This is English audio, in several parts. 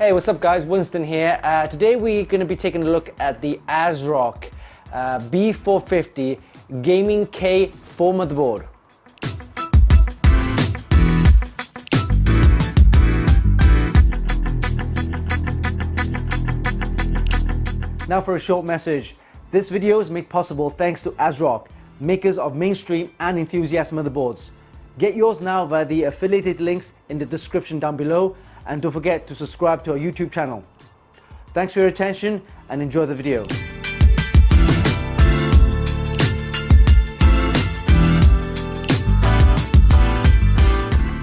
Hey, what's up guys, Winston here. Today we're going to be taking a look at the ASRock B450 Gaming K4 motherboard. Now for a short message. This video is made possible thanks to ASRock, makers of mainstream and enthusiast motherboards. Get yours now via the affiliated links in the description down below, and don't forget to subscribe to our YouTube channel. Thanks for your attention and enjoy the video.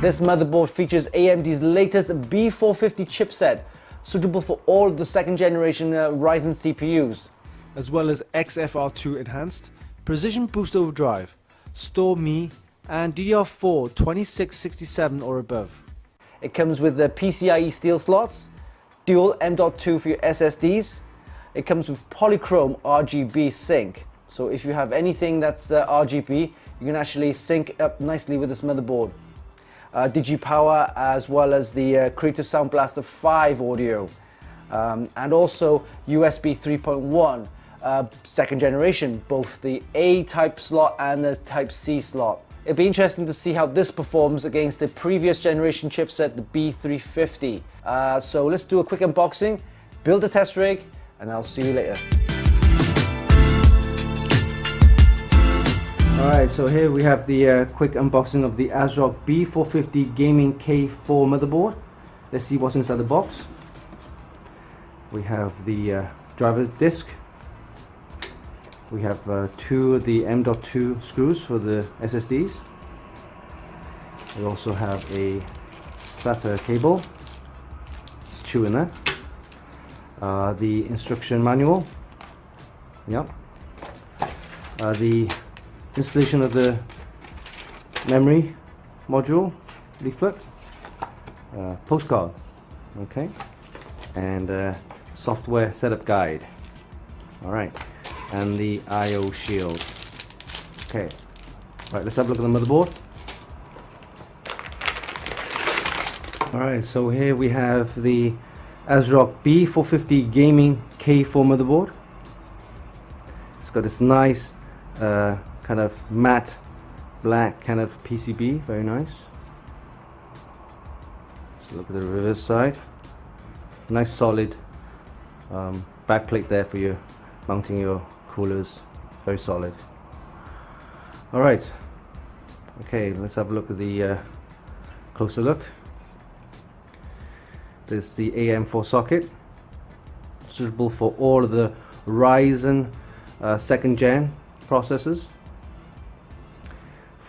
This motherboard features AMD's latest B450 chipset, suitable for all the second generation Ryzen CPUs. As well as XFR2 enhanced, Precision Boost Overdrive, Store Me, and DDR4 2667 or above. It comes with the PCI-E steel slots, dual M.2 for your SSDs. It comes with Polychrome RGB sync. So if you have anything that's RGB, you can actually sync up nicely with this motherboard. Digi-Power, as well as the Creative Sound Blaster 5 audio. And also USB 3.1, second generation, both the A type slot and the Type-A+C slot. It'd be interesting to see how this performs against the previous generation chipset, the B350. So let's do a quick unboxing, build a test rig, and I'll see you later. Alright, so here we have the quick unboxing of the ASRock B450 Gaming K4 motherboard. Let's see what's inside the box. We have the driver's disc. We have two of the M.2 screws for the SSDs. We also have a SATA cable. It's two in there. The instruction manual. Yep. The installation of the memory module leaflet. Postcard. Okay. And software setup guide. All right. And the I/O shield. Okay, right, let's have a look at the motherboard. Alright, so here we have the ASRock B450 Gaming K4 motherboard. It's got this nice kind of matte black kind of PCB, very nice. Let's look at the reverse side. Nice solid back plate there for your mounting your coolers, very solid. Alright, okay, let's have a look at the closer look. There's the AM4 socket, suitable for all of the Ryzen second gen processors.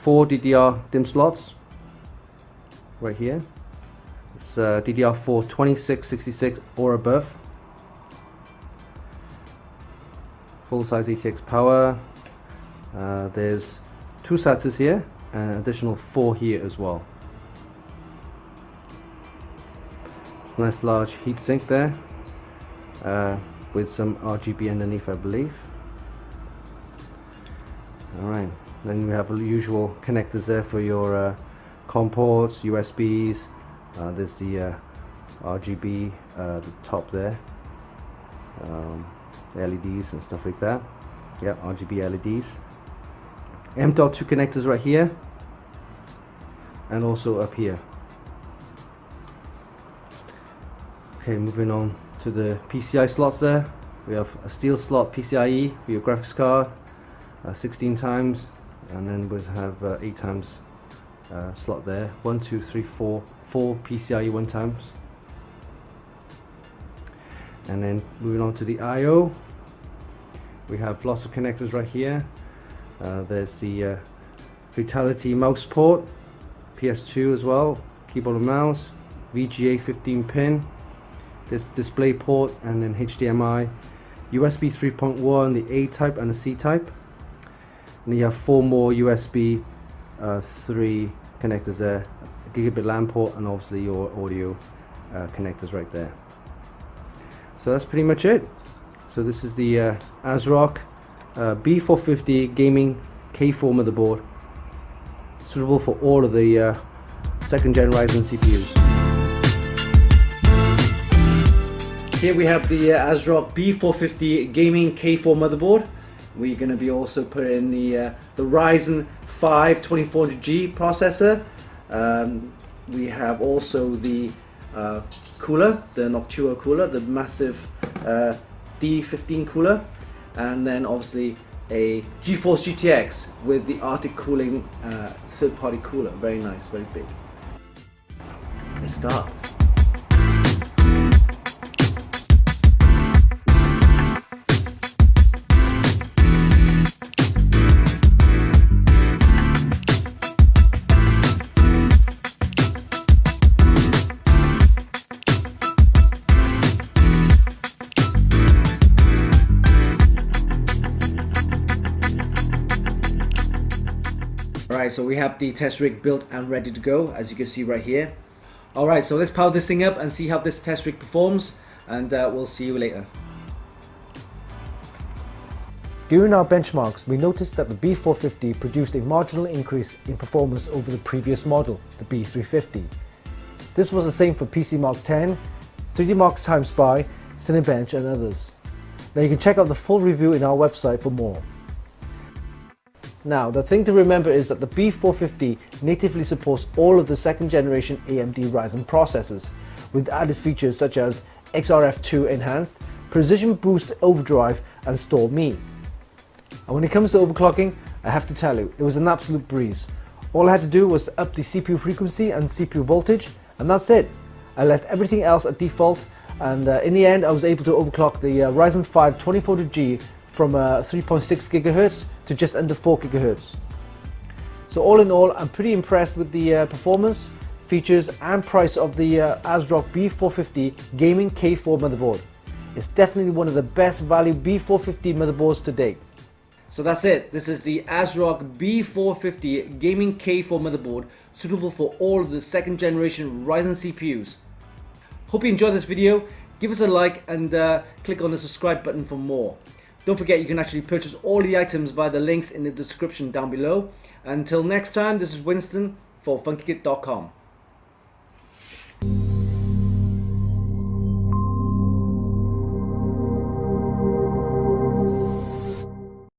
4 DDR DIMM slots right here. It's DDR4 2666 or above. Full-size ETX power. There's 2 SATAs here and an additional 4 here as well. It's a nice large heatsink there with some RGB underneath, I believe. Alright, then we have the usual connectors there for your COM ports, USBs. There's the RGB at the top there. LEDs and stuff like that. Yeah, RGB LEDs. M.2 connectors right here, and also up here. Okay, moving on to the PCI slots there. We have a steel slot PCIe for your graphics card, 16 times, and then we have 8 times slot there. 1, 2, 3, 4 PCIe 1 times. And then moving on to the I/O, we have lots of connectors right here. There's the Fatal1ty mouse port, PS2 as well, keyboard and mouse, VGA 15 pin, this display port, and then HDMI, USB 3.1, the A type and the C type. And you have 4 more USB 3 connectors there, a Gigabit LAN port, and obviously your audio connectors right there. So that's pretty much it. So this is the ASRock B450 Gaming K4 motherboard, suitable for all of the second gen Ryzen CPUs. Here we have the ASRock B450 Gaming K4 motherboard. We're going to be also putting in the Ryzen 5 2400G processor. We have also the cooler, the Noctua cooler, the massive D15 cooler, and then obviously a GeForce GTX with the Arctic cooling third-party cooler. Very nice, very big. Let's start. Alright, so we have the test rig built and ready to go, as you can see right here. Alright, so let's power this thing up and see how this test rig performs, and we'll see you later. During our benchmarks, we noticed that the B450 produced a marginal increase in performance over the previous model, the B350. This was the same for PC Mark 10, 3D Mark's Time Spy, Cinebench and others. Now you can check out the full review in our website for more. Now, the thing to remember is that the B450 natively supports all of the second generation AMD Ryzen processors, with added features such as XRF2 enhanced, precision boost overdrive and store me. And when it comes to overclocking, I have to tell you, it was an absolute breeze. All I had to do was to up the CPU frequency and CPU voltage, and that's it. I left everything else at default, and in the end I was able to overclock the Ryzen 5 2400G from 3.6 GHz to just under 4 GHz. So all in all, I'm pretty impressed with the performance, features and price of the ASRock B450 Gaming K4 motherboard. It's definitely one of the best value B450 motherboards to date. So that's it. This is the ASRock B450 Gaming K4 motherboard, suitable for all of the second generation Ryzen CPUs. Hope you enjoyed this video. Give us a like and click on the subscribe button for more. Don't forget, you can actually purchase all the items via the links in the description down below. Until next time, this is Winston for Funkykit.com.